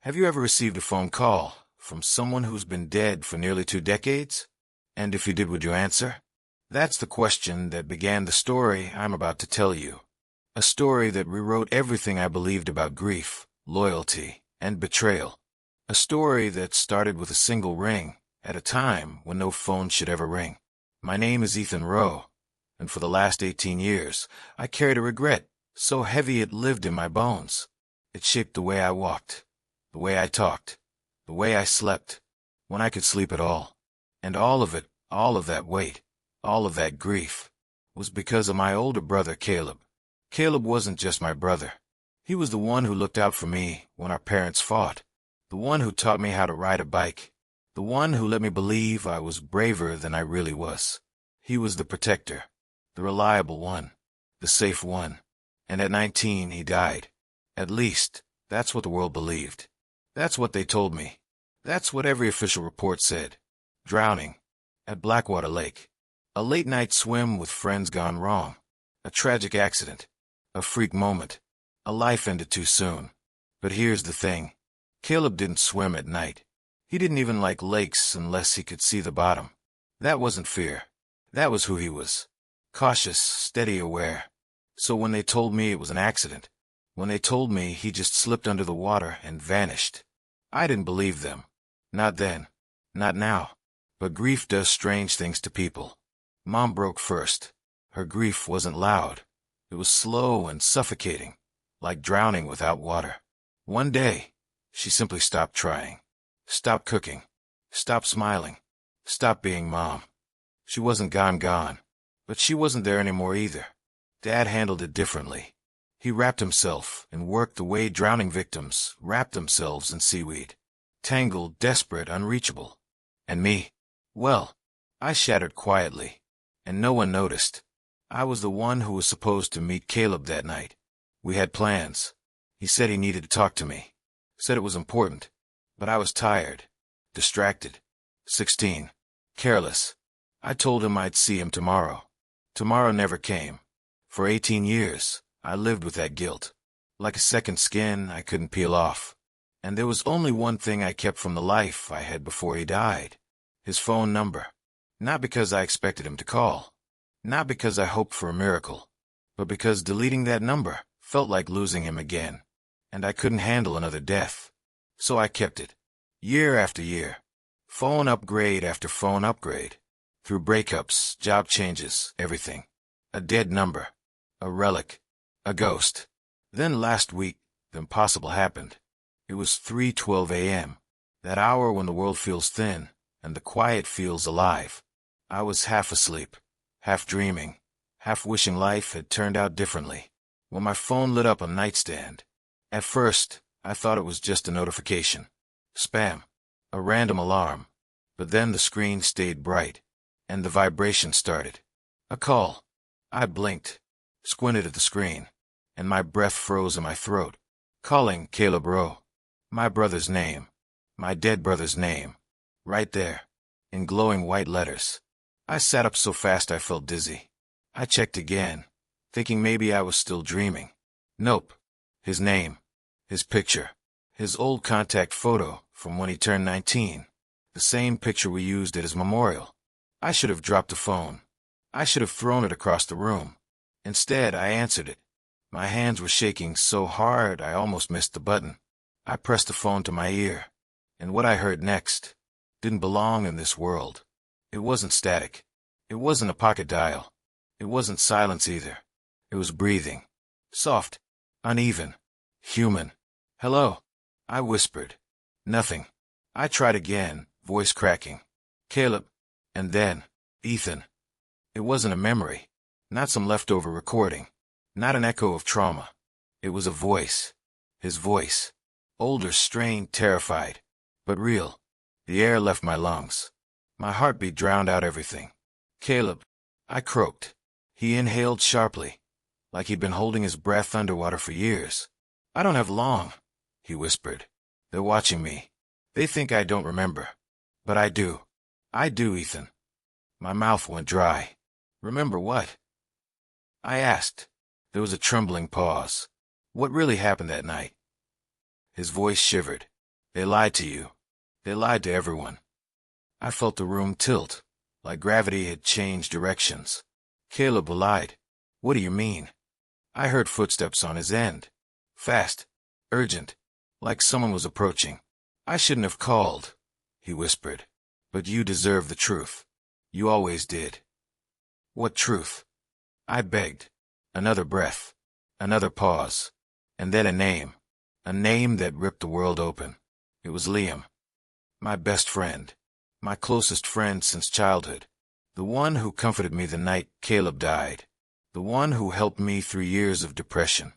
Have you ever received a phone call from someone who's been dead for nearly 2 decades? And if you did, would you answer? That's the question that began the story I'm about to tell you. A story that rewrote everything I believed about grief, loyalty, and betrayal. A story that started with a single ring at a time when no phone should ever ring. My name is Ethan Rowe, and for the last 18 years, I carried a regret so heavy it lived in my bones. It shaped the way I walked, the way I talked, the way I slept, when I could sleep at all. And all of it, all of that weight, all of that grief, was because of my older brother Caleb. Caleb wasn't just my brother. He was the one who looked out for me when our parents fought, the one who taught me how to ride a bike, the one who let me believe I was braver than I really was. He was the protector, the reliable one, the safe one. And at 19 he died. At least, that's what the world believed. That's what they told me. That's what every official report said. Drowning. At Blackwater Lake. A late-night swim with friends gone wrong. A tragic accident. A freak moment. A life ended too soon. But here's the thing. Caleb didn't swim at night. He didn't even like lakes unless he could see the bottom. That wasn't fear. That was who he was. Cautious, steady, aware. So when they told me it was an accident, when they told me he just slipped under the water and vanished, I didn't believe them. Not then. Not now. But grief does strange things to people. Mom broke first. Her grief wasn't loud. It was slow and suffocating, like drowning without water. One day, she simply stopped trying. Stopped cooking. Stopped smiling. Stopped being Mom. She wasn't gone, but she wasn't there anymore either. Dad handled it differently. He wrapped himself and worked the way drowning victims wrap themselves in seaweed. Tangled, desperate, unreachable. And me? Well, I shattered quietly, and no one noticed. I was the one who was supposed to meet Caleb that night. We had plans. He said he needed to talk to me. Said it was important. But I was tired. Distracted. 16. Careless. I told him I'd see him tomorrow. Tomorrow never came. For 18 years, I lived with that guilt. Like a second skin I couldn't peel off. And there was only one thing I kept from the life I had before he died. His phone number. Not because I expected him to call. Not because I hoped for a miracle. But because deleting that number felt like losing him again. And I couldn't handle another death. So I kept it. Year after year. Phone upgrade after phone upgrade. Through breakups, job changes, everything. A dead number. A relic. A ghost. Then last week, the impossible happened. It was 3:12 a.m. That hour when the world feels thin, and the quiet feels alive. I was half asleep, half dreaming, half wishing life had turned out differently, when my phone lit up on nightstand. At first, I thought it was just a notification. Spam. A random alarm. But then the screen stayed bright, and the vibration started. A call. I blinked, squinted at the screen, and my breath froze in my throat. Calling Caleb Rowe. My brother's name. My dead brother's name. Right there. In glowing white letters. I sat up so fast I felt dizzy. I checked again, thinking maybe I was still dreaming. Nope. His name. His picture. His old contact photo from when he turned 19. The same picture we used at his memorial. I should have dropped the phone. I should have thrown it across the room. Instead, I answered it. My hands were shaking so hard I almost missed the button. I pressed the phone to my ear. And what I heard next didn't belong in this world. It wasn't static. It wasn't a pocket dial. It wasn't silence either. It was breathing. Soft. Uneven. Human. Hello? I whispered. Nothing. I tried again, voice cracking. Caleb. And then, Ethan. It wasn't a memory. Not some leftover recording. Not an echo of trauma. It was a voice. His voice. Older, strained, terrified. But real. The air left my lungs. My heartbeat drowned out everything. Caleb. I croaked. He inhaled sharply, like he'd been holding his breath underwater for years. I don't have long, he whispered. They're watching me. They think I don't remember. But I do. I do, Ethan. My mouth went dry. Remember what? I asked. There was a trembling pause. What really happened that night? His voice shivered. They lied to you. They lied to everyone. I felt the room tilt, like gravity had changed directions. Caleb lied. What do you mean? I heard footsteps on his end. Fast. Urgent. Like someone was approaching. I shouldn't have called, he whispered. But you deserve the truth. You always did. What truth? I begged. Another breath. Another pause. And then a name. A name that ripped the world open. It was Liam. My best friend. My closest friend since childhood. The one who comforted me the night Caleb died. The one who helped me through years of depression.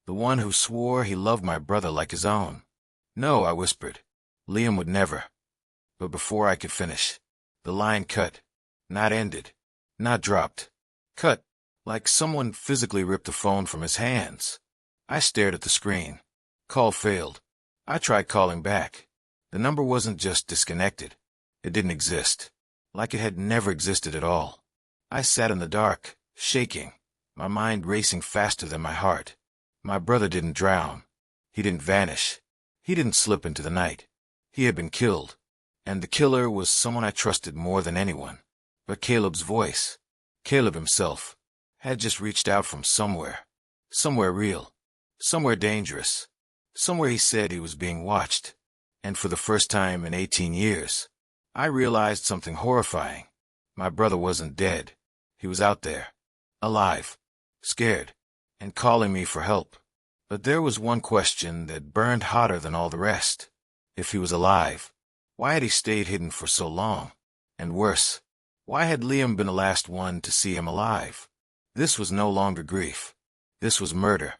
The one who swore he loved my brother like his own. No, I whispered. Liam would never. But before I could finish, the line cut. Not ended. Not dropped. Cut. Like someone physically ripped the phone from his hands. I stared at the screen. Call failed. I tried calling back. The number wasn't just disconnected. It didn't exist. Like it had never existed at all. I sat in the dark, shaking, my mind racing faster than my heart. My brother didn't drown. He didn't vanish. He didn't slip into the night. He had been killed. And the killer was someone I trusted more than anyone. But Caleb's voice, Caleb himself, had just reached out from somewhere. Somewhere real. Somewhere dangerous. Somewhere he said he was being watched. And for the first time in 18 years, I realized something horrifying. My brother wasn't dead. He was out there. Alive. Scared. And calling me for help. But there was one question that burned hotter than all the rest. If he was alive, why had he stayed hidden for so long? And worse, why had Liam been the last one to see him alive? This was no longer grief. This was murder.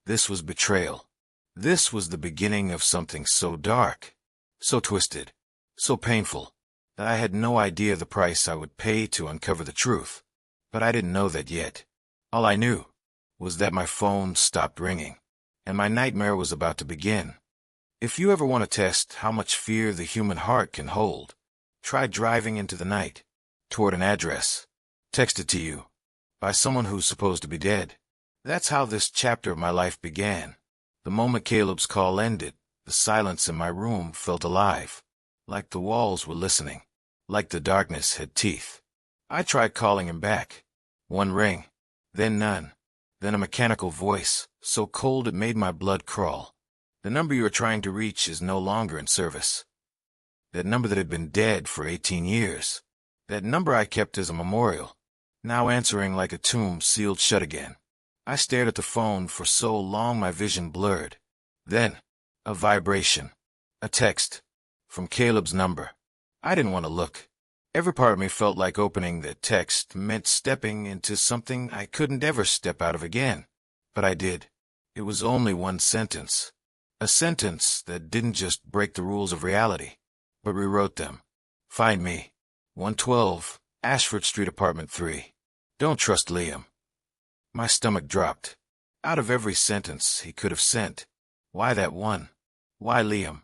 This was betrayal. This was the beginning of something so dark, so twisted, so painful, that I had no idea the price I would pay to uncover the truth. But I didn't know that yet. All I knew was that my phone stopped ringing, and my nightmare was about to begin. If you ever want to test how much fear the human heart can hold, try driving into the night, toward an address, texted to you, by someone who's supposed to be dead. That's how this chapter of my life began. The moment Caleb's call ended, the silence in my room felt alive, like the walls were listening, like the darkness had teeth. I tried calling him back. One ring, then none, then a mechanical voice, so cold it made my blood crawl. The number you are trying to reach is no longer in service. That number that had been dead for 18 years. That number I kept as a memorial, now answering like a tomb sealed shut again. I stared at the phone for so long my vision blurred. Then, a vibration. A text. From Caleb's number. I didn't want to look. Every part of me felt like opening that text meant stepping into something I couldn't ever step out of again. But I did. It was only one sentence. A sentence that didn't just break the rules of reality, but rewrote them. Find me. 112, Ashford Street, Apartment 3. Don't trust Liam. My stomach dropped. Out of every sentence he could have sent. Why that one? Why Liam?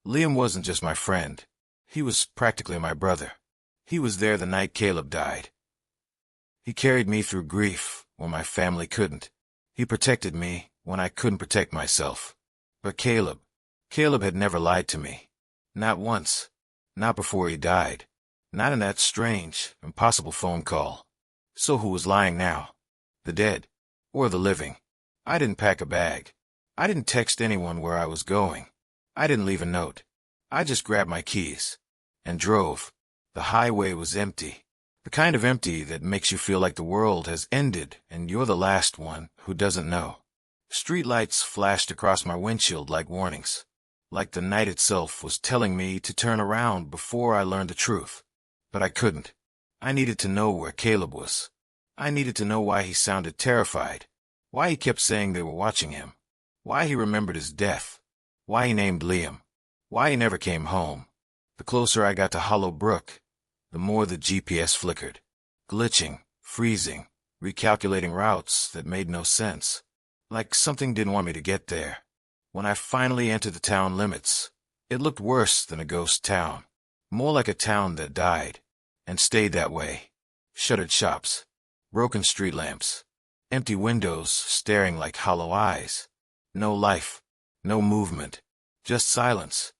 Liam wasn't just my friend. He was practically my brother. He was there the night Caleb died. He carried me through grief when my family couldn't. He protected me when I couldn't protect myself. But Caleb had never lied to me. Not once. Not before he died. Not in that strange, impossible phone call. So who was lying now? The dead, or the living? I didn't pack a bag. I didn't text anyone where I was going. I didn't leave a note. I just grabbed my keys and drove. The highway was empty. The kind of empty that makes you feel like the world has ended and you're the last one who doesn't know. Streetlights flashed across my windshield like warnings. Like the night itself was telling me to turn around before I learned the truth. But I couldn't. I needed to know where Caleb was. I needed to know why he sounded terrified, why he kept saying they were watching him, why he remembered his death, why he named Liam, why he never came home. The closer I got to Hollow Brook, the more the GPS flickered, glitching, freezing, recalculating routes that made no sense, like something didn't want me to get there. When I finally entered the town limits, it looked worse than a ghost town, more like a town that died, and stayed that way. Shuttered shops. Broken street lamps, empty windows staring like hollow eyes. No life, no movement, just silence.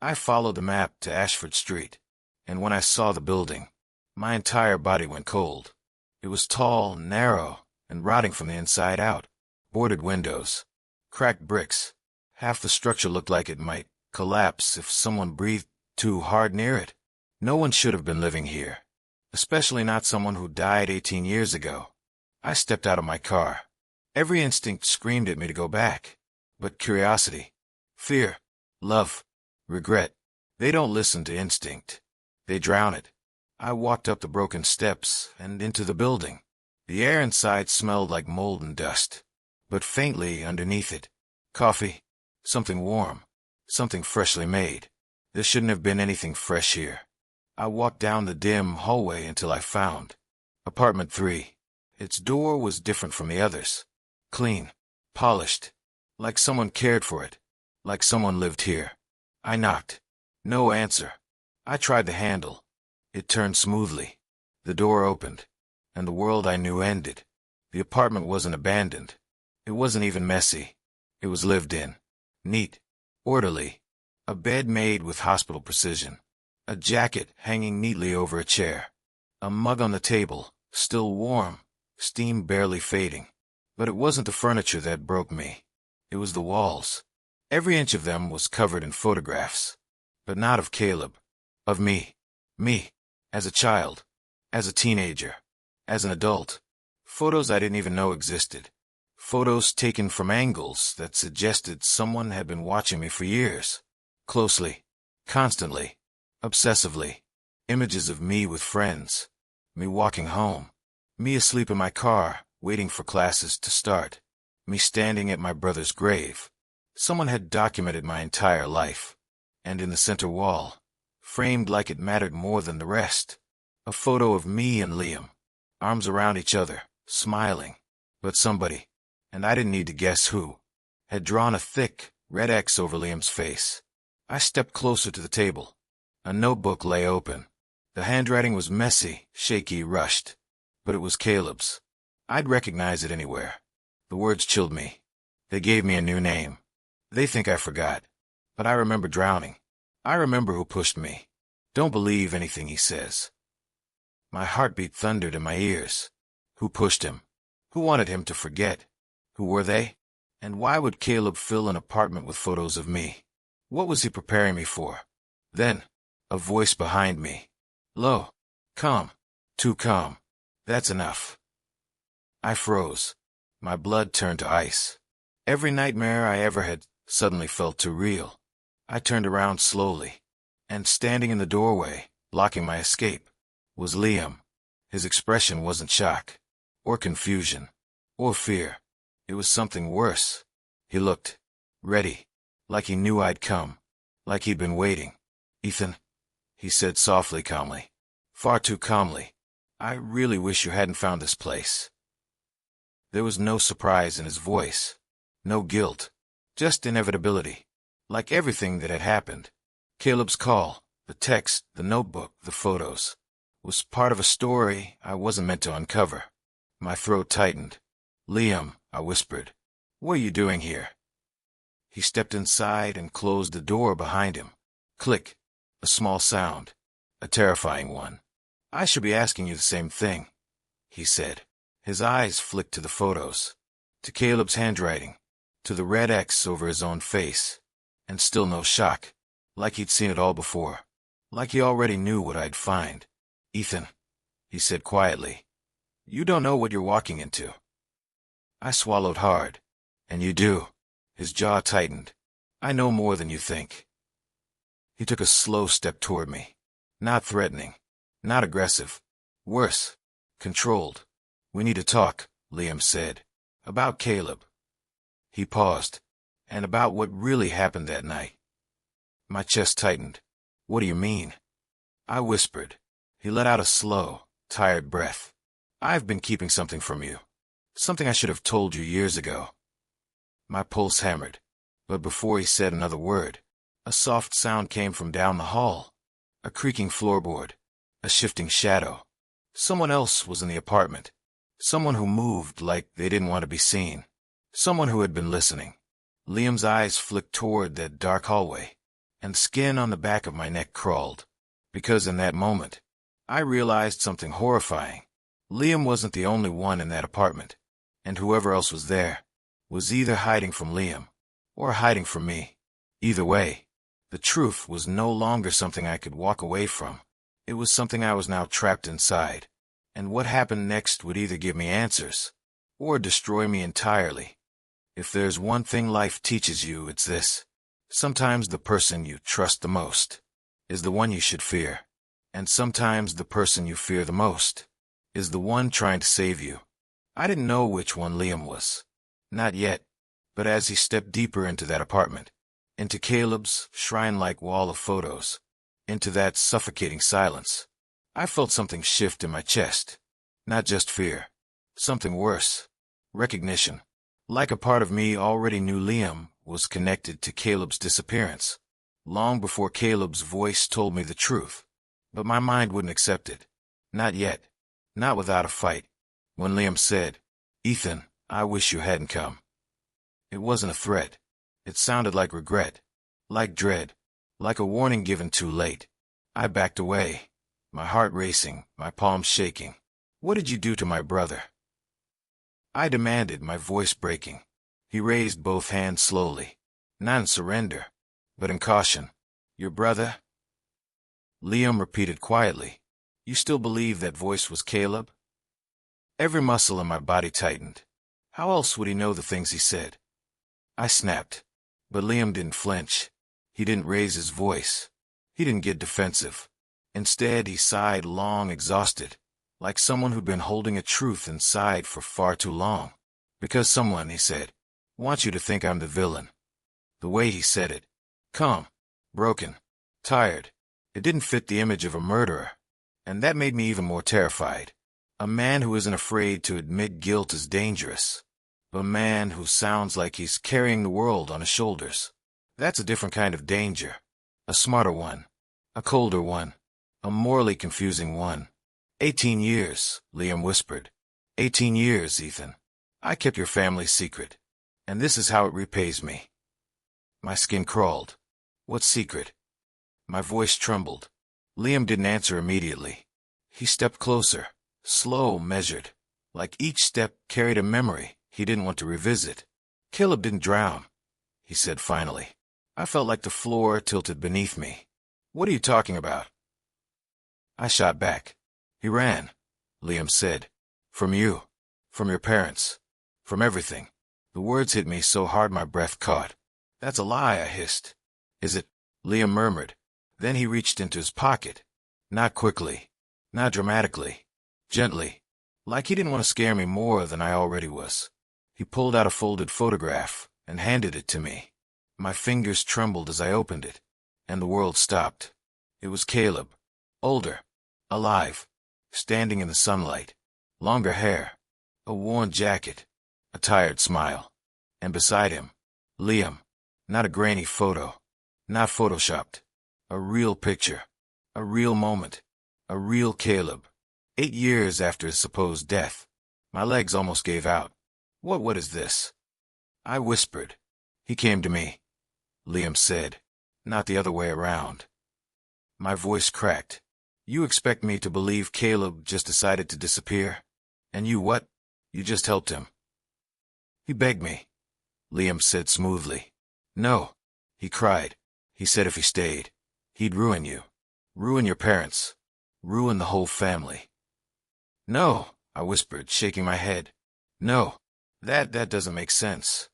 I followed the map to Ashford Street, and when I saw the building, my entire body went cold. It was tall, narrow, and rotting from the inside out. Boarded windows, cracked bricks. Half the structure looked like it might collapse if someone breathed too hard near it. No one should have been living here, especially not someone who died 18 years ago. I stepped out of my car. Every instinct screamed at me to go back. But curiosity, fear, love, regret, they don't listen to instinct. They drown it. I walked up the broken steps and into the building. The air inside smelled like mold and dust, but faintly underneath it, coffee, something warm, something freshly made. There shouldn't have been anything fresh here. I walked down the dim hallway until I found apartment 3. Its door was different from the others. Clean, polished, like someone cared for it, like someone lived here. I knocked. No answer. I tried the handle. It turned smoothly. The door opened, and the world I knew ended. The apartment wasn't abandoned. It wasn't even messy. It was lived in. Neat. Orderly. A bed made with hospital precision. A jacket hanging neatly over a chair. A mug on the table, still warm, steam barely fading. But it wasn't the furniture that broke me. It was the walls. Every inch of them was covered in photographs. But not of Caleb. Of me. Me. As a child. As a teenager. As an adult. Photos I didn't even know existed. Photos taken from angles that suggested someone had been watching me for years. Closely. Constantly. Obsessively. Images of me with friends. Me walking home. Me asleep in my car, waiting for classes to start. Me standing at my brother's grave. Someone had documented my entire life. And in the center wall, framed like it mattered more than the rest, a photo of me and Liam, arms around each other, smiling. But somebody, and I didn't need to guess who, had drawn a thick, red X over Liam's face. I stepped closer to the table. A notebook lay open. The handwriting was messy, shaky, rushed. But it was Caleb's. I'd recognize it anywhere. The words chilled me. They gave me a new name. They think I forgot. But I remember drowning. I remember who pushed me. Don't believe anything he says. My heartbeat thundered in my ears. Who pushed him? Who wanted him to forget? Who were they? And why would Caleb fill an apartment with photos of me? What was he preparing me for? Then, a voice behind me. Low. Calm. Too calm. That's enough. I froze. My blood turned to ice. Every nightmare I ever had suddenly felt too real. I turned around slowly, and standing in the doorway, blocking my escape, was Liam. His expression wasn't shock, or confusion, or fear. It was something worse. He looked ready, like he knew I'd come, like he'd been waiting. Ethan, he said softly, calmly, far too calmly, I really wish you hadn't found this place. There was no surprise in his voice, no guilt, just inevitability, like everything that had happened. Caleb's call, the text, the notebook, the photos, was part of a story I wasn't meant to uncover. My throat tightened. Liam, I whispered, what are you doing here? He stepped inside and closed the door behind him. Click. A small sound. A terrifying one. I should be asking you the same thing, he said. His eyes flicked to the photos, to Caleb's handwriting, to the red X over his own face, and still no shock, like he'd seen it all before, like he already knew what I'd find. Ethan, he said quietly, you don't know what you're walking into. I swallowed hard. And you do. His jaw tightened. I know more than you think. He took a slow step toward me. Not threatening. Not aggressive. Worse. Controlled. We need to talk, Liam said. About Caleb. He paused. And about what really happened that night. My chest tightened. What do you mean? I whispered. He let out a slow, tired breath. I've been keeping something from you. Something I should have told you years ago. My pulse hammered. But before he said another word, a soft sound came from down the hall. A creaking floorboard. A shifting shadow. Someone else was in the apartment. Someone who moved like they didn't want to be seen. Someone who had been listening. Liam's eyes flicked toward that dark hallway, and the skin on the back of my neck crawled. Because in that moment, I realized something horrifying. Liam wasn't the only one in that apartment, and whoever else was there was either hiding from Liam or hiding from me. Either way, the truth was no longer something I could walk away from. It was something I was now trapped inside, and what happened next would either give me answers or destroy me entirely. If there's one thing life teaches you, it's this. Sometimes the person you trust the most is the one you should fear, and sometimes the person you fear the most is the one trying to save you. I didn't know which one Liam was. Not yet, but as he stepped deeper into that apartment, into Caleb's shrine-like wall of photos, into that suffocating silence, I felt something shift in my chest. Not just fear. Something worse. Recognition. Like a part of me already knew Liam was connected to Caleb's disappearance, long before Caleb's voice told me the truth. But my mind wouldn't accept it. Not yet. Not without a fight. When Liam said, "Ethan, I wish you hadn't come." It wasn't a threat. It sounded like regret, like dread, like a warning given too late. I backed away, my heart racing, my palms shaking. "What did you do to my brother?" I demanded, my voice breaking. He raised both hands slowly, not in surrender, but in caution. "Your brother?" Liam repeated quietly. "You still believe that voice was Caleb?" Every muscle in my body tightened. How else would he know the things he said? I snapped, but Liam didn't flinch. He didn't raise his voice. He didn't get defensive. Instead, he sighed long, exhausted, like someone who'd been holding a truth inside for far too long. "Because someone," he said, "wants you to think I'm the villain." The way he said it, calm, broken, tired, it didn't fit the image of a murderer, and that made me even more terrified. A man who isn't afraid to admit guilt is dangerous. A man who sounds like he's carrying the world on his shoulders. That's a different kind of danger. A smarter one. A colder one. A morally confusing one. 18 years, Liam whispered. 18 years, Ethan. I kept your family's secret. And this is how it repays me. My skin crawled. What secret? My voice trembled. Liam didn't answer immediately. He stepped closer, slow, measured, like each step carried a memory he didn't want to revisit. "Caleb didn't drown," he said finally. I felt like the floor tilted beneath me. "What are you talking about?" I shot back. "He ran," Liam said. "From you. From your parents. From everything." The words hit me so hard my breath caught. "That's a lie," I hissed. "Is it?" Liam murmured. Then he reached into his pocket. Not quickly. Not dramatically. Gently. Like he didn't want to scare me more than I already was. He pulled out a folded photograph and handed it to me. My fingers trembled as I opened it, and the world stopped. It was Caleb. Older. Alive. Standing in the sunlight. Longer hair. A worn jacket. A tired smile. And beside him, Liam. Not a grainy photo. Not photoshopped. A real picture. A real moment. A real Caleb. 8 years after his supposed death. My legs almost gave out. What is this?" I whispered. "He came to me," Liam said. "Not the other way around." My voice cracked. "You expect me to believe Caleb just decided to disappear? And you what? You just helped him." "He begged me," Liam said smoothly. "No," he cried. "He said if he stayed, he'd ruin you. Ruin your parents. Ruin the whole family." "No," I whispered, shaking my head. "No, that doesn't make sense."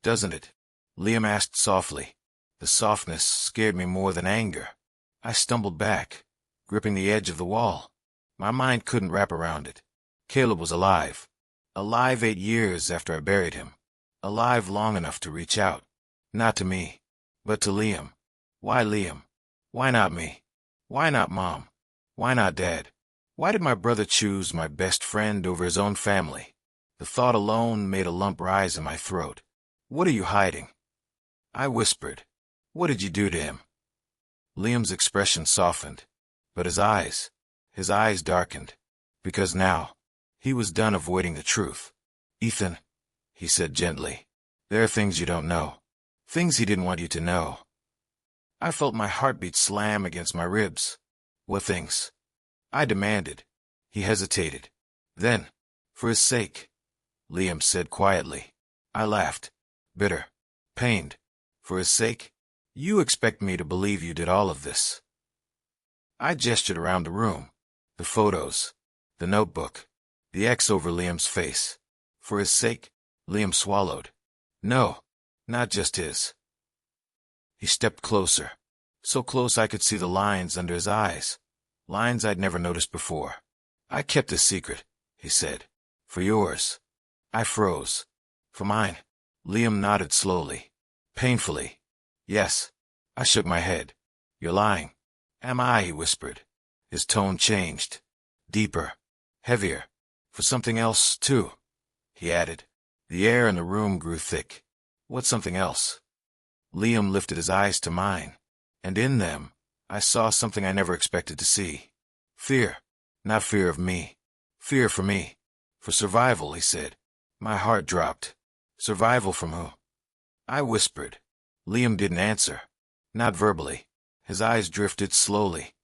"Doesn't it?" Liam asked softly. The softness scared me more than anger. I stumbled back, gripping the edge of the wall. My mind couldn't wrap around it. Caleb was alive. Alive 8 years after I buried him. Alive long enough to reach out. Not to me, but to Liam. Why Liam? Why not me? Why not Mom? Why not Dad? Why did my brother choose my best friend over his own family? The thought alone made a lump rise in my throat. "What are you hiding?" I whispered. "What did you do to him?" Liam's expression softened, but his eyes darkened, because now he was done avoiding the truth. "Ethan," he said gently, "there are things you don't know. Things he didn't want you to know." I felt my heartbeat slam against my ribs. What things? I demanded. He hesitated. Then, for his sake, Liam said quietly. I laughed. Bitter. Pained. For his sake? You expect me to believe you did all of this? I gestured around the room. The photos. The notebook. The X over Liam's face. For his sake? Liam swallowed. No, not just his. He stepped closer. So close I could see the lines under his eyes. Lines I'd never noticed before. I kept a secret, he said. For yours. I froze. For mine. Liam nodded slowly. Painfully. Yes. I shook my head. You're lying. Am I? He whispered. His tone changed. Deeper. Heavier. For something else, too, he added. The air in the room grew thick. What's something else? Liam lifted his eyes to mine, and in them, I saw something I never expected to see. Fear. Not fear of me. Fear for me. For survival, he said. My heart dropped. Survival from who? I whispered. Liam didn't answer. Not verbally. His eyes drifted slowly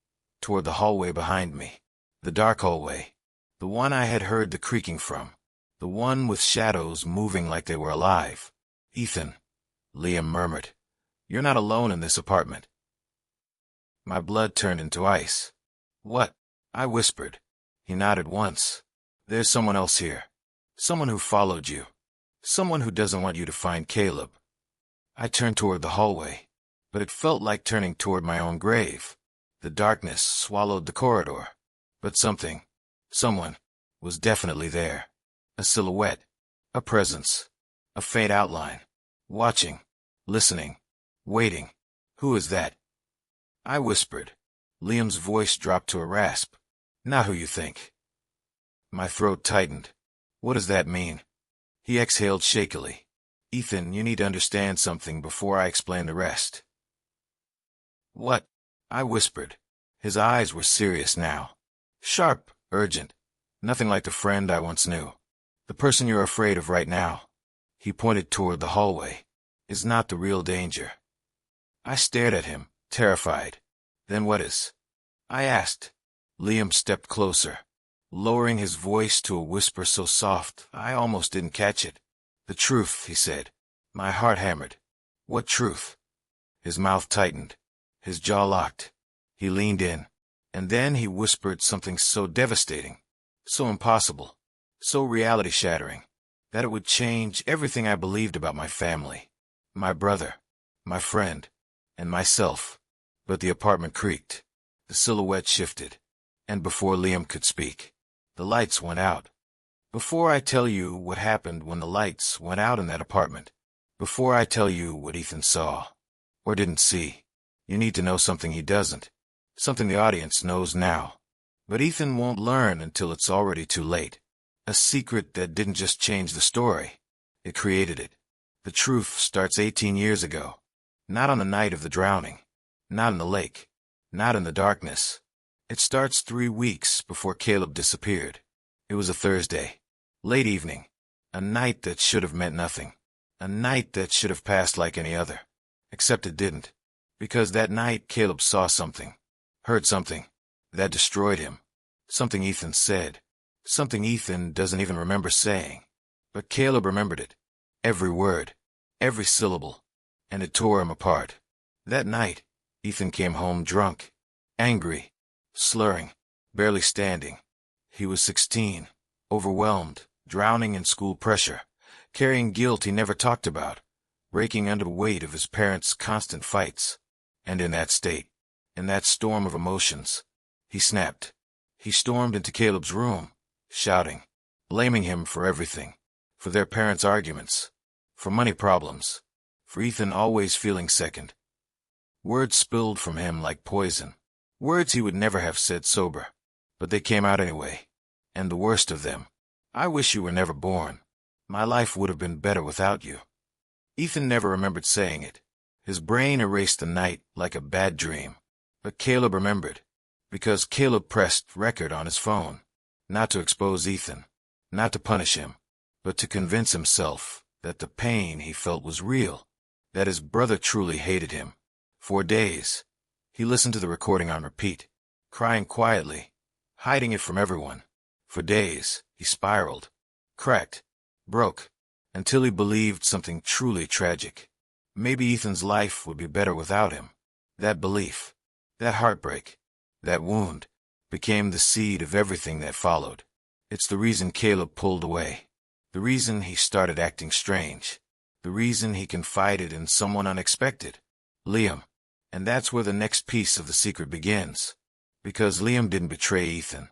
toward the hallway behind me. The dark hallway. The one I had heard the creaking from. The one with shadows moving like they were alive. Ethan, Liam murmured. You're not alone in this apartment. My blood turned into ice. What? I whispered. He nodded once. There's someone else here. Someone who followed you. Someone who doesn't want you to find Caleb. I turned toward the hallway, but it felt like turning toward my own grave. The darkness swallowed the corridor. But someone, was definitely there. A silhouette. A presence. A faint outline. Watching. Listening. Waiting. Who is that? I whispered. Liam's voice dropped to a rasp. Not who you think. My throat tightened. What does that mean? He exhaled shakily. Ethan, you need to understand something before I explain the rest. What? I whispered. His eyes were serious now. Sharp, urgent. Nothing like the friend I once knew. The person you're afraid of right now, he pointed toward the hallway, is not the real danger. I stared at him, terrified. Then what is? I asked. Liam stepped closer, lowering his voice to a whisper so soft I almost didn't catch it. The truth, he said. My heart hammered. What truth? His mouth tightened. His jaw locked. He leaned in, and then he whispered something so devastating, so impossible, so reality-shattering, that it would change everything I believed about my family, my brother, my friend, and myself. But the apartment creaked. The silhouette shifted. And before Liam could speak, the lights went out. Before I tell you what happened when the lights went out in that apartment, before I tell you what Ethan saw, or didn't see, you need to know something he doesn't, something the audience knows now. But Ethan won't learn until it's already too late. A secret that didn't just change the story, it created it. The truth starts 18 years ago. Not on the night of the drowning. Not in the lake. Not in the darkness. It starts 3 weeks before Caleb disappeared. It was a Thursday. Late evening. A night that should have meant nothing. A night that should have passed like any other. Except it didn't. Because that night Caleb saw something. Heard something. That destroyed him. Something Ethan said. Something Ethan doesn't even remember saying. But Caleb remembered it. Every word. Every syllable. And it tore him apart. That night, Ethan came home drunk. Angry. Slurring. Barely standing. He was 16. Overwhelmed. Drowning in school pressure. Carrying guilt he never talked about. Breaking under the weight of his parents' constant fights. And in that state, in that storm of emotions, he snapped. He stormed into Caleb's room, shouting, blaming him for everything, for their parents' arguments, for money problems, for Ethan always feeling second. Words spilled from him like poison, words he would never have said sober, but they came out anyway. And the worst of them, I wish you were never born. My life would have been better without you. Ethan never remembered saying it. His brain erased the night like a bad dream. But Caleb remembered, because Caleb pressed record on his phone, not to expose Ethan, not to punish him, but to convince himself that the pain he felt was real, that his brother truly hated him, For days, he listened to the recording on repeat, crying quietly, hiding it from everyone. For days, he spiraled, cracked, broke, until he believed something truly tragic. Maybe Ethan's life would be better without him. That belief, that heartbreak, that wound, became the seed of everything that followed. It's the reason Caleb pulled away. The reason he started acting strange. The reason he confided in someone unexpected. Liam. And that's where the next piece of the secret begins. Because Liam didn't betray Ethan.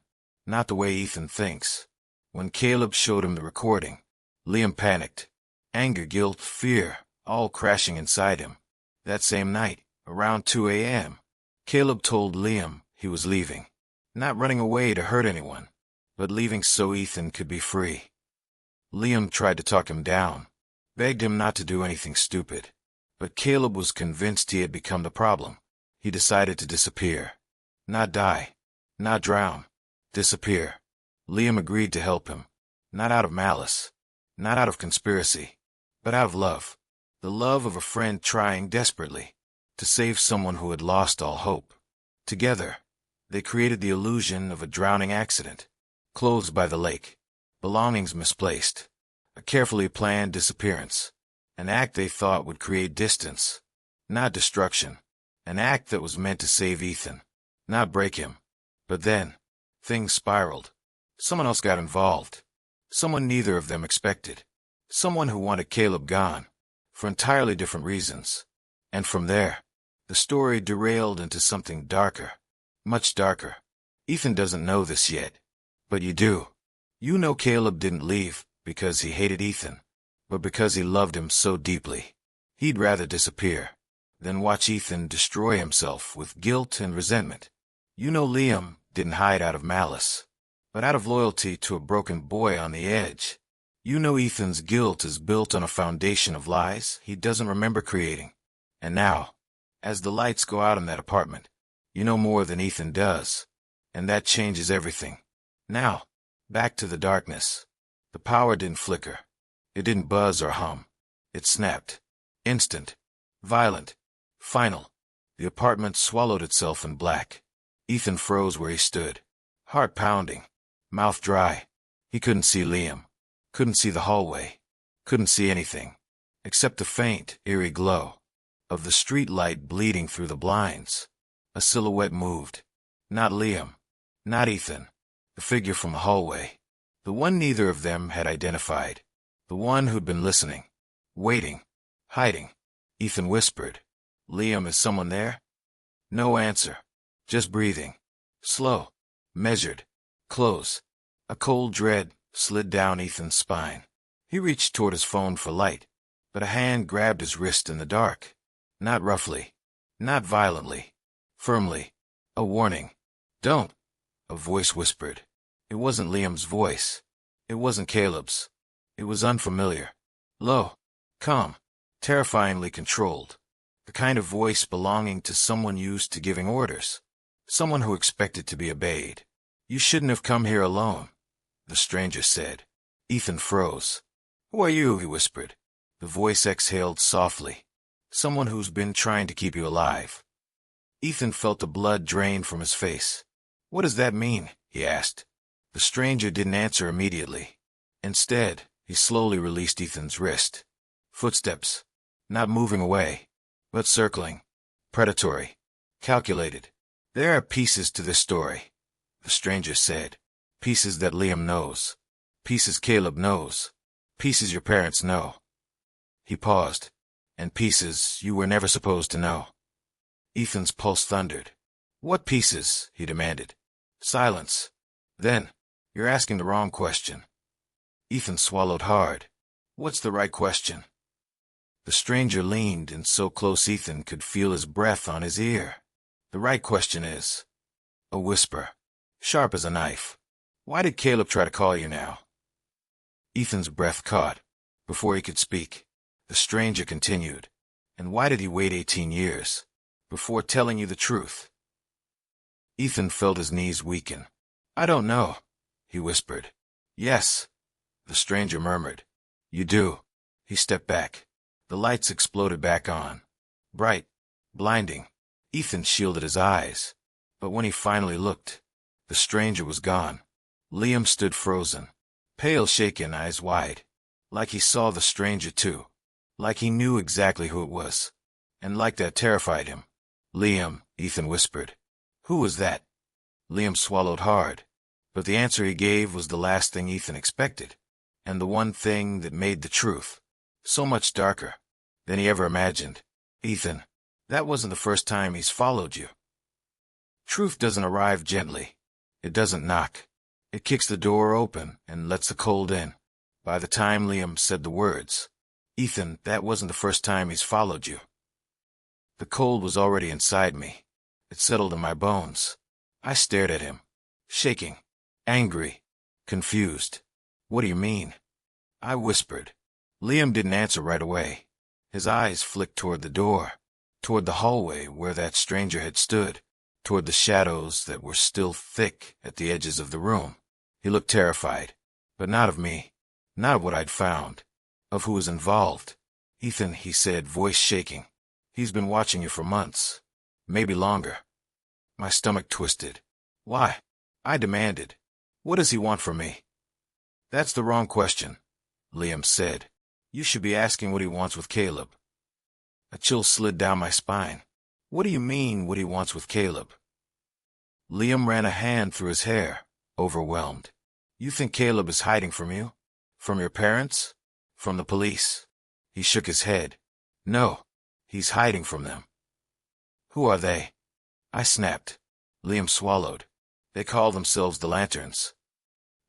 Not the way Ethan thinks. When Caleb showed him the recording, Liam panicked. Anger, guilt, fear, all crashing inside him. That same night, around 2 a.m., Caleb told Liam he was leaving. Not running away to hurt anyone, but leaving so Ethan could be free. Liam tried to talk him down, begged him not to do anything stupid. But Caleb was convinced he had become the problem. He decided to disappear. Not die. Not drown. Disappear. Liam agreed to help him. Not out of malice. Not out of conspiracy. But out of love. The love of a friend trying desperately to save someone who had lost all hope. Together, they created the illusion of a drowning accident. Clothes by the lake. Belongings misplaced. A carefully planned disappearance. An act they thought would create distance, not destruction. An act that was meant to save Ethan, not break him. But then, things spiraled. Someone else got involved. Someone neither of them expected. Someone who wanted Caleb gone, for entirely different reasons. And from there, the story derailed into something darker. Much darker. Ethan doesn't know this yet. But you do. You know Caleb didn't leave because he hated Ethan, but because he loved him so deeply. He'd rather disappear than watch Ethan destroy himself with guilt and resentment. You know Liam didn't hide out of malice, but out of loyalty to a broken boy on the edge. You know Ethan's guilt is built on a foundation of lies he doesn't remember creating. And now, as the lights go out in that apartment, you know more than Ethan does, and that changes everything. Now, back to the darkness. The power didn't flicker. It didn't buzz or hum. It snapped. Instant. Violent. Final. The apartment swallowed itself in black. Ethan froze where he stood. Heart pounding. Mouth dry. He couldn't see Liam. Couldn't see the hallway. Couldn't see anything. Except the faint, eerie glow of the street light bleeding through the blinds. A silhouette moved. Not Liam. Not Ethan. The figure from the hallway. The one neither of them had identified. The one who'd been listening, waiting, hiding. Ethan whispered, "Liam, is someone there?" No answer. Just breathing. Slow. Measured. Close. A cold dread slid down Ethan's spine. He reached toward his phone for light, but a hand grabbed his wrist in the dark. Not roughly. Not violently. Firmly. A warning. "Don't," a voice whispered. It wasn't Liam's voice. It wasn't Caleb's. It was unfamiliar. Low. Calm. Terrifyingly controlled. The kind of voice belonging to someone used to giving orders. Someone who expected to be obeyed. "You shouldn't have come here alone," the stranger said. Ethan froze. "Who are you?" he whispered. The voice exhaled softly. "Someone who's been trying to keep you alive." Ethan felt the blood drain from his face. "What does that mean?" he asked. The stranger didn't answer immediately. Instead, he slowly released Ethan's wrist. Footsteps. Not moving away, but circling. Predatory. Calculated. "There are pieces to this story," the stranger said. "Pieces that Liam knows. Pieces Caleb knows. Pieces your parents know." He paused. "And pieces you were never supposed to know." Ethan's pulse thundered. "What pieces?" he demanded. Silence. Then, "You're asking the wrong question." Ethan swallowed hard. "What's the right question?" The stranger leaned in so close Ethan could feel his breath on his ear. "The right question is," a whisper, sharp as a knife, "why did Caleb try to call you now?" Ethan's breath caught. Before he could speak, the stranger continued, "And why did he wait 18 years before telling you the truth?" Ethan felt his knees weaken. "I don't know," he whispered. "Yes," the stranger murmured. "You do." He stepped back. The lights exploded back on. Bright. blinding. Ethan shielded his eyes, but when he finally looked, the stranger was gone. Liam stood frozen, pale, shaken, eyes wide, like he saw the stranger too, like he knew exactly who it was, and like that terrified him. "Liam," Ethan whispered. "Who was that?" Liam swallowed hard, but the answer he gave was the last thing Ethan expected, and the one thing that made the truth so much darker than he ever imagined. "Ethan, that wasn't the first time he's followed you." Truth doesn't arrive gently. It doesn't knock. It kicks the door open and lets the cold in. By the time Liam said the words, "Ethan, that wasn't the first time he's followed you," the cold was already inside me. It settled in my bones. I stared at him, shaking, angry, confused. "What do you mean?" I whispered. Liam didn't answer right away. His eyes flicked toward the door, toward the hallway where that stranger had stood, toward the shadows that were still thick at the edges of the room. He looked terrified, but not of me, not of what I'd found, of who was involved. "Ethan," he said, voice shaking, "he's been watching you for months, maybe longer." My stomach twisted. "Why?" I demanded. "What does he want from me?" "That's the wrong question," Liam said. "You should be asking what he wants with Caleb." A chill slid down my spine. "What do you mean, what he wants with Caleb?" Liam ran a hand through his hair, overwhelmed. "You think Caleb is hiding from you? From your parents? From the police?" He shook his head. "No, he's hiding from them." "Who are they?" I snapped. Liam swallowed. "They call themselves the Lanterns."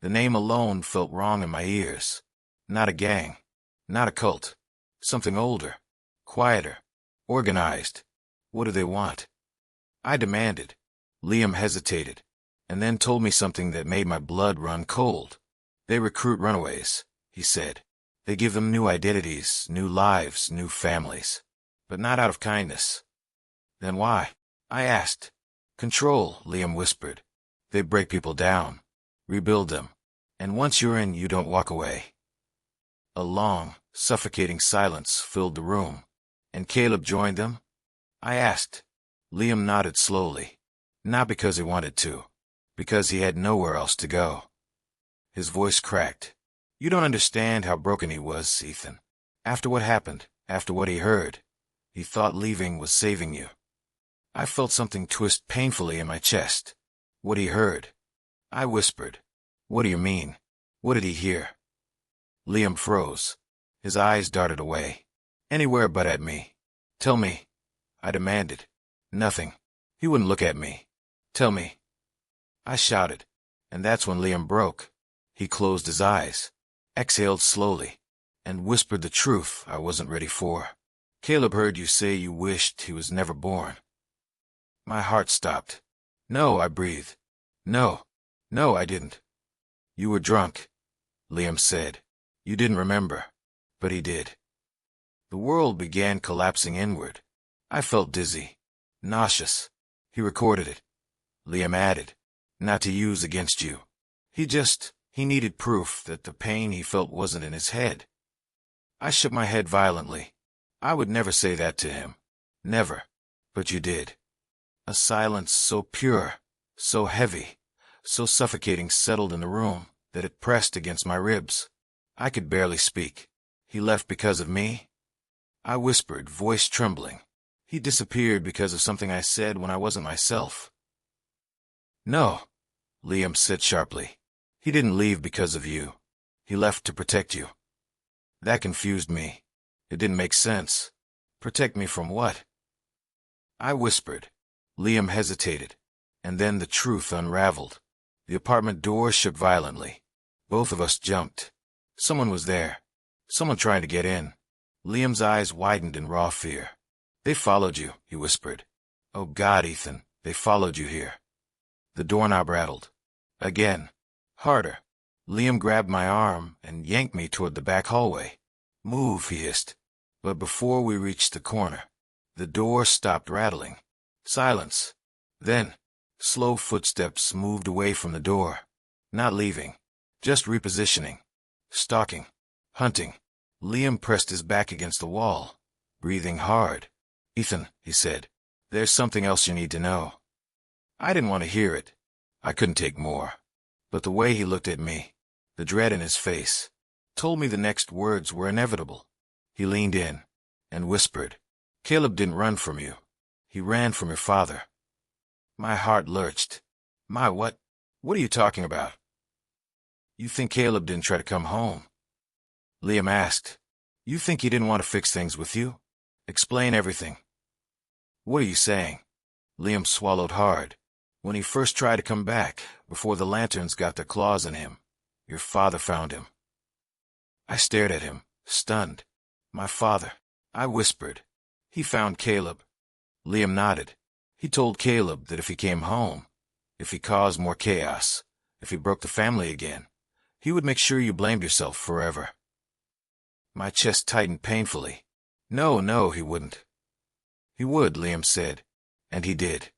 The name alone felt wrong in my ears. Not a gang, not a cult. Something older, quieter, organized. "What do they want?" I demanded. Liam hesitated, and then told me something that made my blood run cold. "They recruit runaways," he said. "They give them new identities, new lives, new families. But not out of kindness." "Then why?" I asked. "Control," Liam whispered. "They break people down, rebuild them, and once you're in, you don't walk away." A long, suffocating silence filled the room. "And Caleb joined them?" I asked. Liam nodded slowly. Not because he wanted to, because he had nowhere else to go. His voice cracked. "You don't understand how broken he was, Ethan. After what happened, after what he heard, he thought leaving was saving you." I felt something twist painfully in my chest. "What he heard?" I whispered. "What do you mean? What did he hear?" Liam froze. His eyes darted away. Anywhere but at me. "Tell me," I demanded. "Nothing." He wouldn't look at me. "Tell me." I shouted, and that's when Liam broke. He closed his eyes, exhaled slowly, and whispered the truth I wasn't ready for. "Caleb heard you say you wished he was never born." My heart stopped. "No," I breathed. "No, I didn't." "You were drunk," Liam said. "You didn't remember, but he did." The world began collapsing inward. I felt dizzy, nauseous. "He recorded it," Liam added, "not to use against you. He needed proof that the pain he felt wasn't in his head." I shook my head violently. "I would never say that to him. Never. But you did." A silence so pure, so heavy, so suffocating settled in the room that it pressed against my ribs. I could barely speak. "He left because of me?" I whispered, voice trembling. "He disappeared because of something I said when I wasn't myself." "No," Liam said sharply. "He didn't leave because of you. He left to protect you." That confused me. It didn't make sense. Protect me from what? I whispered. Liam hesitated, and then the truth unraveled. The apartment door shook violently. Both of us jumped. Someone was there. Someone trying to get in. Liam's eyes widened in raw fear. "They followed you," he whispered. "Oh God, Ethan, they followed you here." The doorknob rattled. Again. Harder. Liam grabbed my arm and yanked me toward the back hallway. "Move," he hissed. But before we reached the corner, the door stopped rattling. Silence. Then, slow footsteps moved away from the door. Not leaving. Just repositioning. Stalking. Hunting. Liam pressed his back against the wall, breathing hard. "Ethan," he said, There's something else you need to know. I didn't want to hear it. I couldn't take more. But the way he looked at me, the dread in his face, told me the next words were inevitable. He leaned in and whispered, "Caleb didn't run from you. He ran from your father." My heart lurched. My what? What are you talking about? You think Caleb didn't try to come home? Liam asked. You think he didn't want to fix things with you? Explain everything. What are you saying? Liam swallowed hard. When he first tried to come back, before the lanterns got their claws in him, your father found him. I stared at him, stunned. My father, I whispered. He found Caleb. Liam nodded. He told Caleb that if he came home, if he caused more chaos, if he broke the family again, he would make sure you blamed yourself forever. My chest tightened painfully. No, he wouldn't. He would, Liam said. And he did.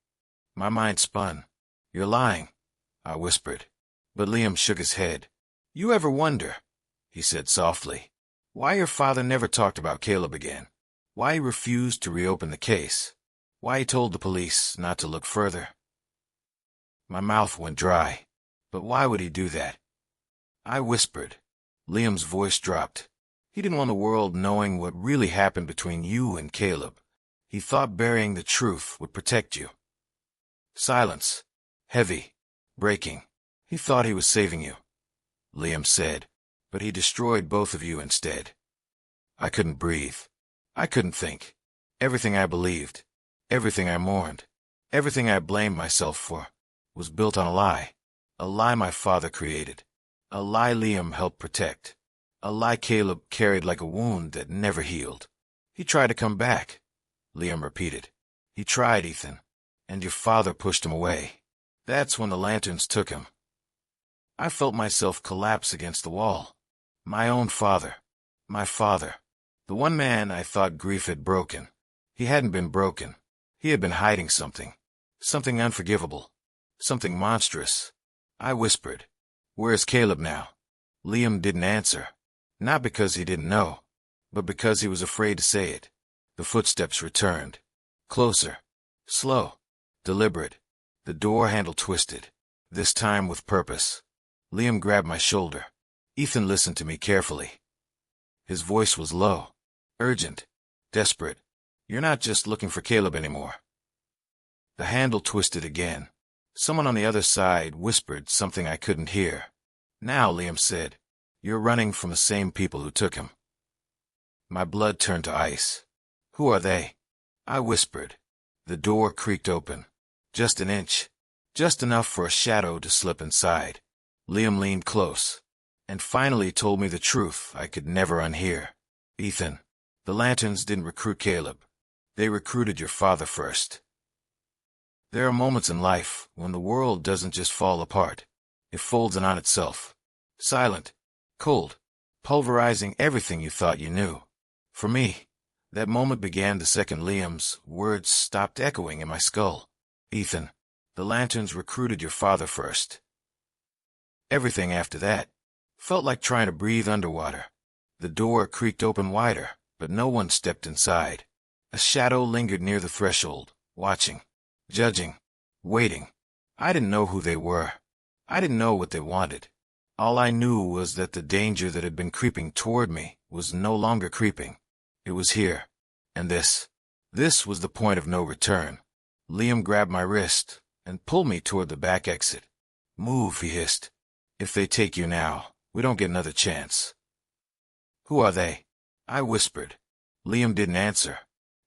My mind spun. You're lying, I whispered. But Liam shook his head. You ever wonder, he said softly, why your father never talked about Caleb again? Why he refused to reopen the case? Why he told the police not to look further? My mouth went dry. But why would he do that? I whispered. Liam's voice dropped. He didn't want the world knowing what really happened between you and Caleb. He thought burying the truth would protect you. Silence. Heavy. Breaking. He thought he was saving you, Liam said, but he destroyed both of you instead. I couldn't breathe. I couldn't think. Everything I believed, everything I mourned, everything I blamed myself for, was built on a lie my father created, a lie Liam helped protect, a lie Caleb carried like a wound that never healed. He tried to come back, Liam repeated. He tried, Ethan, and your father pushed him away. That's when the lanterns took him. I felt myself collapse against the wall. My own father. My father. The one man I thought grief had broken. He hadn't been broken. He had been hiding something. Something unforgivable. Something monstrous. I whispered, "Where's Caleb now?" Liam didn't answer. Not because he didn't know, but because he was afraid to say it. The footsteps returned. Closer. Slow. Deliberate. The door handle twisted. This time with purpose. Liam grabbed my shoulder. Ethan listened to me carefully. His voice was low. Urgent. Desperate. You're not just looking for Caleb anymore. The handle twisted again. Someone on the other side whispered something I couldn't hear. Now, Liam said, you're running from the same people who took him. My blood turned to ice. Who are they? I whispered. The door creaked open. Just an inch. Just enough for a shadow to slip inside. Liam leaned close, and finally told me the truth I could never unhear. Ethan, the lanterns didn't recruit Caleb. They recruited your father first. There are moments in life when the world doesn't just fall apart. It folds in on itself. Silent, cold, pulverizing everything you thought you knew. For me, that moment began the second Liam's words stopped echoing in my skull. Ethan, the lanterns recruited your father first. Everything after that felt like trying to breathe underwater. The door creaked open wider, but no one stepped inside. A shadow lingered near the threshold, watching, judging, waiting. I didn't know who they were. I didn't know what they wanted. All I knew was that the danger that had been creeping toward me was no longer creeping. It was here. And this was the point of no return. Liam grabbed my wrist and pulled me toward the back exit. Move, he hissed. If they take you now, we don't get another chance. Who are they? I whispered. Liam didn't answer.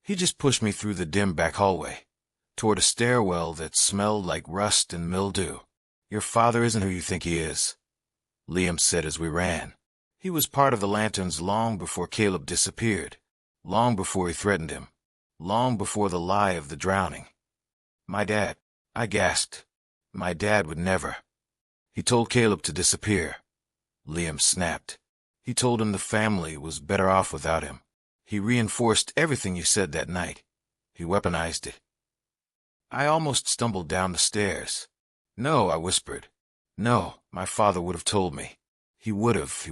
He just pushed me through the dim back hallway, toward a stairwell that smelled like rust and mildew. Your father isn't who you think he is, Liam said as we ran. He was part of the lanterns long before Caleb disappeared, long before he threatened him, long before the lie of the drowning. My dad, I gasped. My dad would never. He told Caleb to disappear. Liam snapped. He told him the family was better off without him. He reinforced everything you said that night. He weaponized it. I almost stumbled down the stairs. No, I whispered. No, my father would have told me. He would have.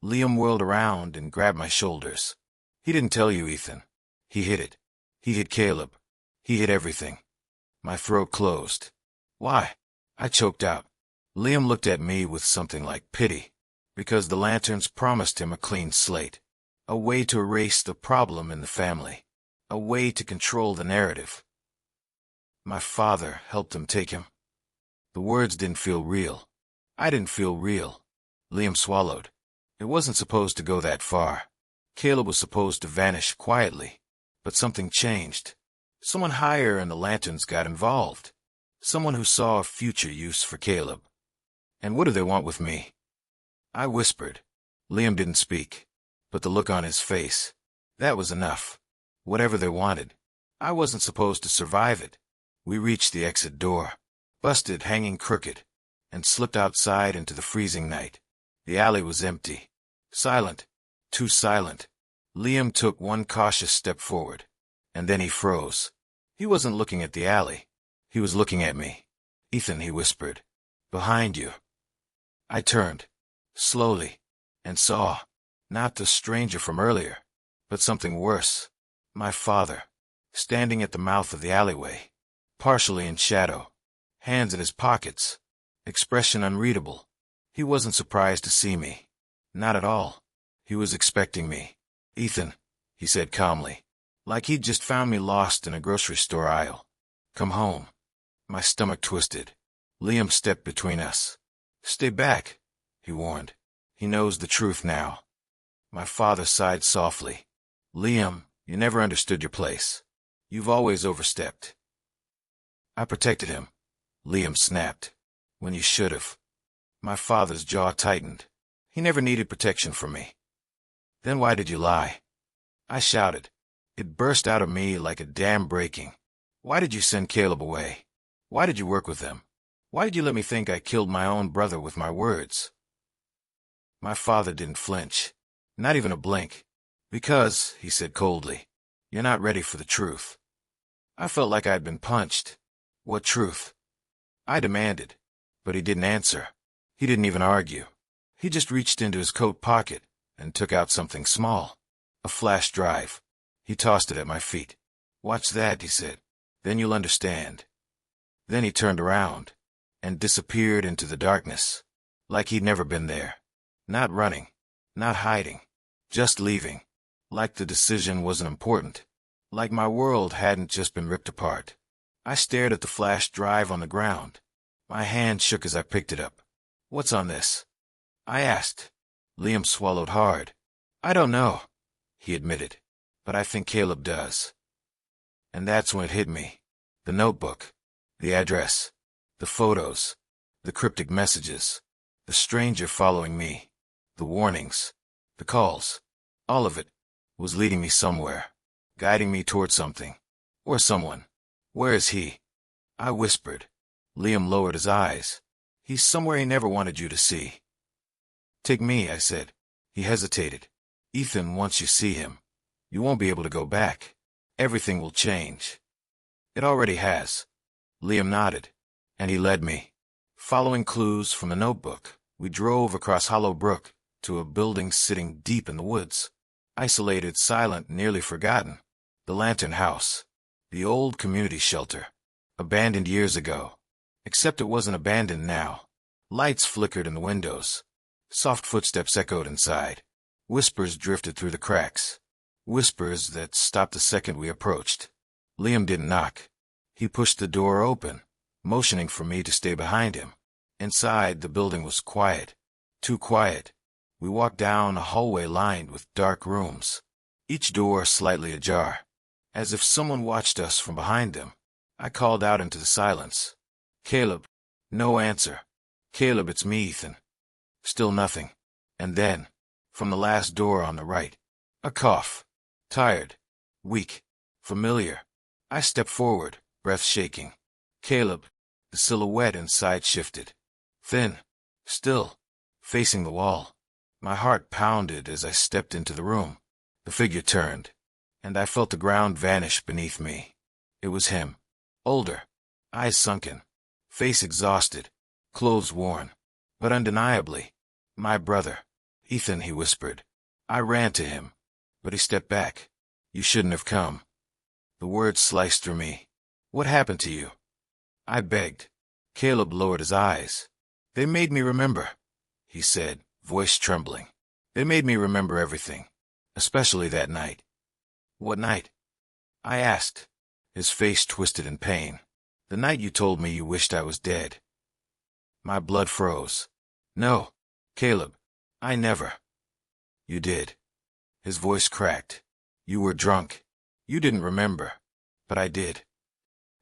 Liam whirled around and grabbed my shoulders. He didn't tell you, Ethan. He hid it. He hid Caleb. He hit everything. My throat closed. Why? I choked out. Liam looked at me with something like pity, because the lanterns promised him a clean slate, a way to erase the problem in the family, a way to control the narrative. My father helped him take him. The words didn't feel real. I didn't feel real. Liam swallowed. It wasn't supposed to go that far. Caleb was supposed to vanish quietly. But something changed. Someone higher in the lanterns got involved. Someone who saw a future use for Caleb. And what do they want with me? I whispered. Liam didn't speak. But the look on his face, that was enough. Whatever they wanted, I wasn't supposed to survive it. We reached the exit door, busted hanging crooked, and slipped outside into the freezing night. The alley was empty. Silent. Too silent. Liam took one cautious step forward, and then he froze. He wasn't looking at the alley. He was looking at me. "Ethan," he whispered. "Behind you." I turned, slowly, and saw, not the stranger from earlier, but something worse. My father, standing at the mouth of the alleyway, partially in shadow, hands in his pockets, expression unreadable. He wasn't surprised to see me. Not at all. He was expecting me. "Ethan," he said calmly, like he'd just found me lost in a grocery store aisle. "Come home." My stomach twisted. Liam stepped between us. "Stay back," he warned. "He knows the truth now." My father sighed softly. "Liam, you never understood your place. You've always overstepped." "I protected him," Liam snapped. "When you should have." My father's jaw tightened. He never needed protection from me. "Then why did you lie?" I shouted. It burst out of me like a dam breaking. "Why did you send Caleb away? Why did you work with them? Why did you let me think I killed my own brother with my words?" My father didn't flinch. Not even a blink. "Because," he said coldly, "you're not ready for the truth." I felt like I'd been punched. "What truth?" I demanded. But he didn't answer. He didn't even argue. He just reached into his coat pocket and took out something small. A flash drive. He tossed it at my feet. "Watch that," he said. "Then you'll understand." Then he turned around and disappeared into the darkness, like he'd never been there. Not running, not hiding, just leaving. Like the decision wasn't important. Like my world hadn't just been ripped apart. I stared at the flash drive on the ground. My hand shook as I picked it up. "What's on this?" I asked. Liam swallowed hard. "I don't know," he admitted, "but I think Caleb does." And that's when it hit me. The notebook, the address, the photos, the cryptic messages, the stranger following me, the warnings, the calls, all of it was leading me somewhere, guiding me toward something, or someone. "Where is he?" I whispered. Liam lowered his eyes. "He's somewhere he never wanted you to see." "Take me," I said. He hesitated. "Ethan, once you see him, you won't be able to go back. Everything will change." "It already has." Liam nodded, and he led me. Following clues from the notebook, we drove across Hollow Brook to a building sitting deep in the woods. Isolated, silent, nearly forgotten. The Lantern House. The old community shelter. Abandoned years ago. Except it wasn't abandoned now. Lights flickered in the windows. Soft footsteps echoed inside. Whispers drifted through the cracks. Whispers that stopped the second we approached. Liam didn't knock. He pushed the door open, motioning for me to stay behind him. Inside, the building was quiet. Too quiet. We walked down a hallway lined with dark rooms, each door slightly ajar, as if someone watched us from behind them. I called out into the silence. "Caleb." No answer. "Caleb, it's me, Ethan." Still nothing. And then, from the last door on the right, a cough. Tired. Weak. Familiar. I stepped forward, breath shaking. "Caleb." The silhouette inside shifted. Thin. Still. Facing the wall. My heart pounded as I stepped into the room. The figure turned, and I felt the ground vanish beneath me. It was him. Older. Eyes sunken. Face exhausted. Clothes worn. But undeniably, my brother. "Ethan," he whispered. I ran to him, but he stepped back. "You shouldn't have come." The words sliced through me. What happened to you? I begged. Caleb lowered his eyes. They made me remember, he said, voice trembling. They made me remember everything, especially that night. What night? I asked. His face twisted in pain. The night you told me you wished I was dead. My blood froze. No, Caleb, I never. You did. His voice cracked. You were drunk. You didn't remember. But I did.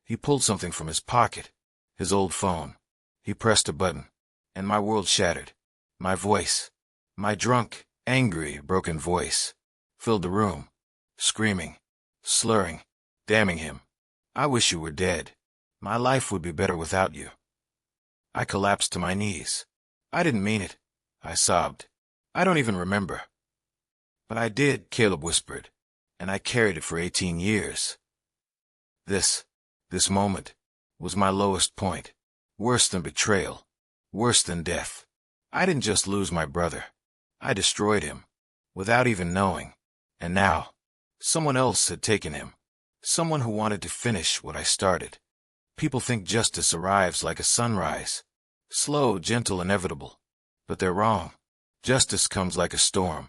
He pulled something from his pocket, his old phone. He pressed a button, and my world shattered. My voice, my drunk, angry, broken voice, filled the room, screaming, slurring, damning him. I wish you were dead. My life would be better without you. I collapsed to my knees. I didn't mean it, I sobbed. I don't even remember. But I did, Caleb whispered, and I carried it for 18 years. This moment was my lowest point, worse than betrayal, worse than death. I didn't just lose my brother. I destroyed him, without even knowing. And now, someone else had taken him, someone who wanted to finish what I started. People think justice arrives like a sunrise, slow, gentle, inevitable. But they're wrong. Justice comes like a storm,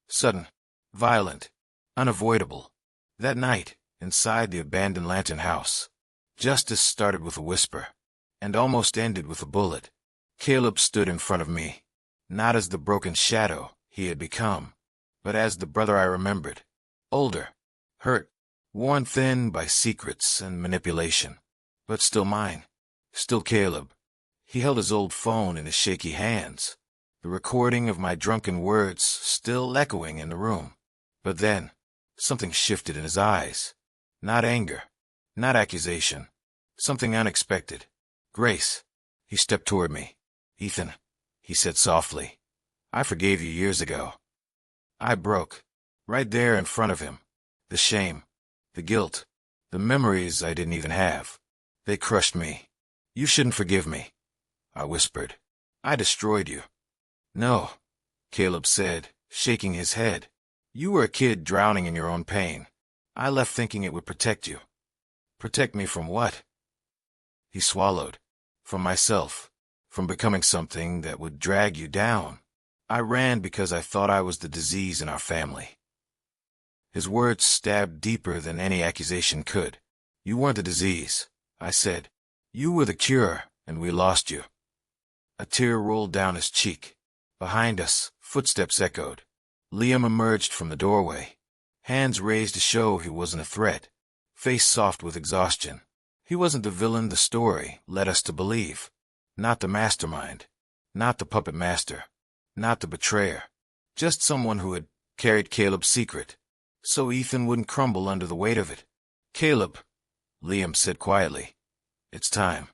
sudden, violent, unavoidable. That night, inside the abandoned lantern house, justice started with a whisper, and almost ended with a bullet. Caleb stood in front of me, not as the broken shadow he had become, but as the brother I remembered, older, hurt, worn thin by secrets and manipulation, but still mine, still Caleb. He held his old phone in his shaky hands, the recording of my drunken words still echoing in the room. But then, something shifted in his eyes. Not anger, not accusation. Something unexpected. Grace. He stepped toward me. Ethan, he said softly, I forgave you years ago. I broke, right there in front of him. The shame, the guilt, the memories I didn't even have. They crushed me. You shouldn't forgive me, I whispered. I destroyed you. No, Caleb said, shaking his head. You were a kid drowning in your own pain. I left thinking it would protect you. Protect me from what? He swallowed. From myself. From becoming something that would drag you down. I ran because I thought I was the disease in our family. His words stabbed deeper than any accusation could. You weren't the disease, I said. You were the cure, and we lost you. A tear rolled down his cheek. Behind us, footsteps echoed. Liam emerged from the doorway, hands raised to show he wasn't a threat, face soft with exhaustion. He wasn't the villain the story led us to believe. Not the mastermind, not the puppet master, not the betrayer. Just someone who had carried Caleb's secret, so Ethan wouldn't crumble under the weight of it. Caleb, Liam said quietly, it's time.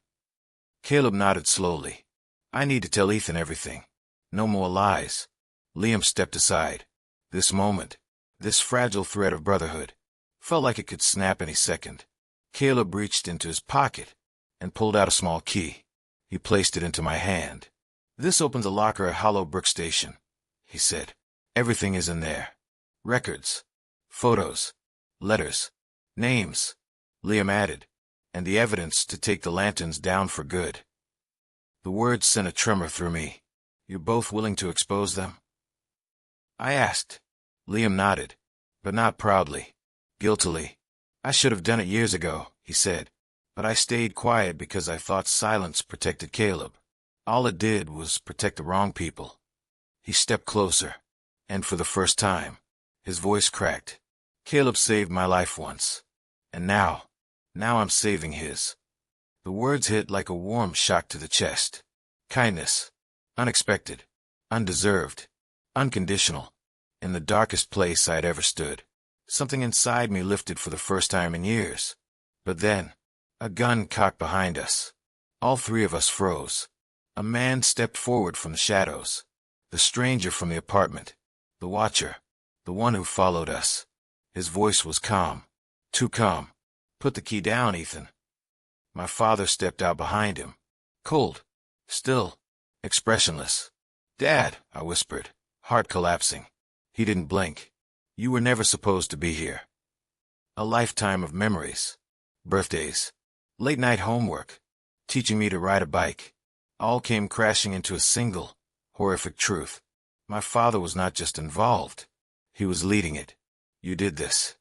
Caleb nodded slowly. I need to tell Ethan everything. No more lies. Liam stepped aside. This moment, this fragile thread of brotherhood, felt like it could snap any second. Caleb reached into his pocket and pulled out a small key. He placed it into my hand. This opens a locker at Hollow Brook Station, he said. Everything is in there. Records, photos, letters, names, Liam added, and the evidence to take the lanterns down for good. The words sent a tremor through me. You're both willing to expose them? I asked. Liam nodded, but not proudly, guiltily. I should have done it years ago, he said, but I stayed quiet because I thought silence protected Caleb. All it did was protect the wrong people. He stepped closer, and for the first time, his voice cracked. Caleb saved my life once, and now I'm saving his. The words hit like a warm shock to the chest. Kindness. Unexpected. Undeserved. Unconditional. In the darkest place I'd ever stood. Something inside me lifted for the first time in years. But then, a gun cocked behind us. All three of us froze. A man stepped forward from the shadows. The stranger from the apartment. The watcher. The one who followed us. His voice was calm. Too calm. Put the key down, Ethan. My father stepped out behind him. Cold. Still. Expressionless. Dad, I whispered, heart collapsing. He didn't blink. You were never supposed to be here. A lifetime of memories. Birthdays. late-night homework, teaching me to ride a bike, all came crashing into a single, horrific truth. My father was not just involved. He was leading it. You did this.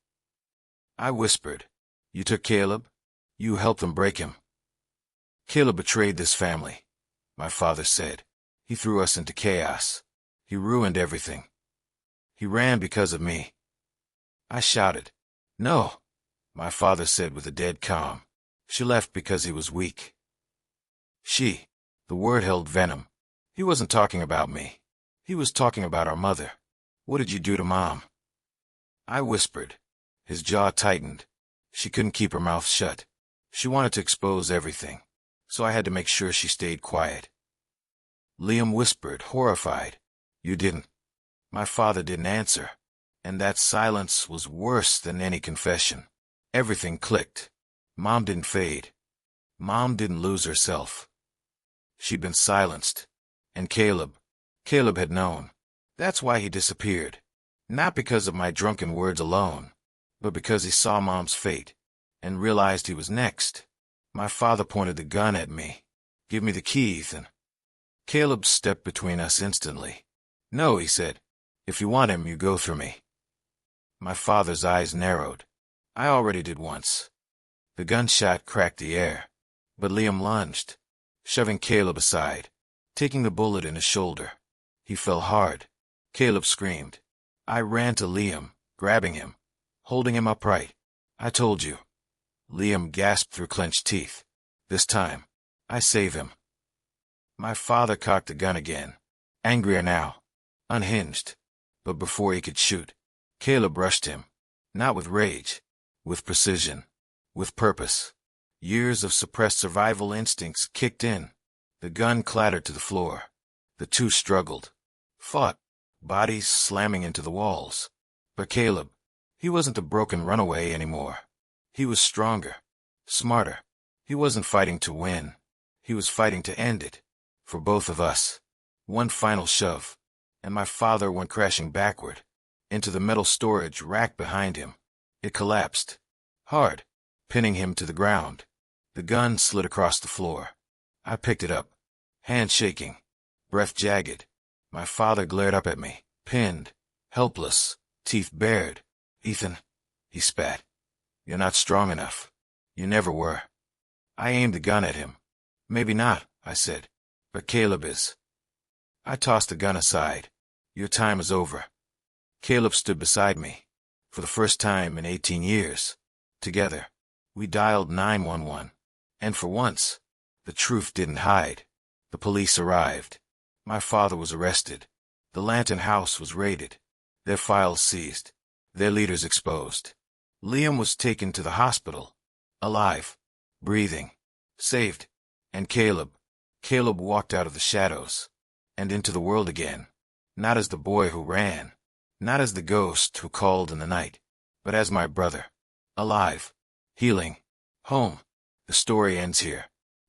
I whispered. You took Caleb? You helped them break him. Caleb betrayed this family, my father said. He threw us into chaos. He ruined everything. He ran because of me. I shouted. No, my father said with a dead calm. She left because he was weak. She. The word held venom. He wasn't talking about me. He was talking about our mother. What did you do to Mom? I whispered. His jaw tightened. She couldn't keep her mouth shut. She wanted to expose everything, so I had to make sure she stayed quiet. Liam whispered, horrified. You didn't. My father didn't answer, and that silence was worse than any confession. Everything clicked. Mom didn't fade. Mom didn't lose herself. She'd been silenced. And Caleb had known. That's why he disappeared. Not because of my drunken words alone, but because he saw Mom's fate and realized he was next. My father pointed the gun at me. Give me the key, Ethan. Caleb stepped between us instantly. No, he said. If you want him, you go through me. My father's eyes narrowed. I already did once. The gunshot cracked the air, but Liam lunged, shoving Caleb aside, taking the bullet in his shoulder. He fell hard. Caleb screamed. I ran to Liam, grabbing him, holding him upright. I told you. Liam gasped through clenched teeth. This time, I save him. My father cocked the gun again, angrier now, unhinged. But before he could shoot, Caleb rushed him, not with rage, with precision, with purpose. Years of suppressed survival instincts kicked in. The gun clattered to the floor. The two struggled, fought, bodies slamming into the walls. But Caleb, he wasn't a broken runaway anymore. He was stronger, smarter. He wasn't fighting to win. He was fighting to end it. For both of us. One final shove, and my father went crashing backward, into the metal storage rack behind him. It collapsed, hard, pinning him to the ground. The gun slid across the floor. I picked it up, hand shaking, breath jagged. My father glared up at me, pinned, helpless, teeth bared. Ethan, he spat. You're not strong enough. You never were. I aimed the gun at him. Maybe not, I said, but Caleb is. I tossed the gun aside. Your time is over. Caleb stood beside me. For the first time in 18 years. Together, we dialed 911. And for once, the truth didn't hide. The police arrived. My father was arrested. The Lantern House was raided. Their files seized. Their leaders exposed. Liam was taken to the hospital. Alive. Breathing. Saved. And Caleb walked out of the shadows. And into the world again. Not as the boy who ran. Not as the ghost who called in the night. But as my brother. Alive. Healing. Home. The story ends here.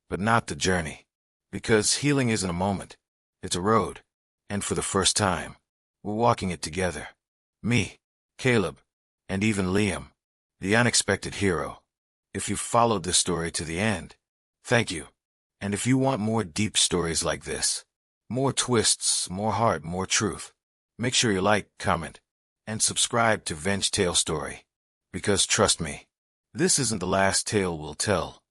But not the journey. Because healing isn't a moment. It's a road. And for the first time, we're walking it together. Me, Caleb, and even Liam, the unexpected hero. If you've followed this story to the end, thank you. And if you want more deep stories like this, more twists, more heart, more truth, make sure you like, comment, and subscribe to VengeTaleStory. Because trust me, this isn't the last tale we'll tell.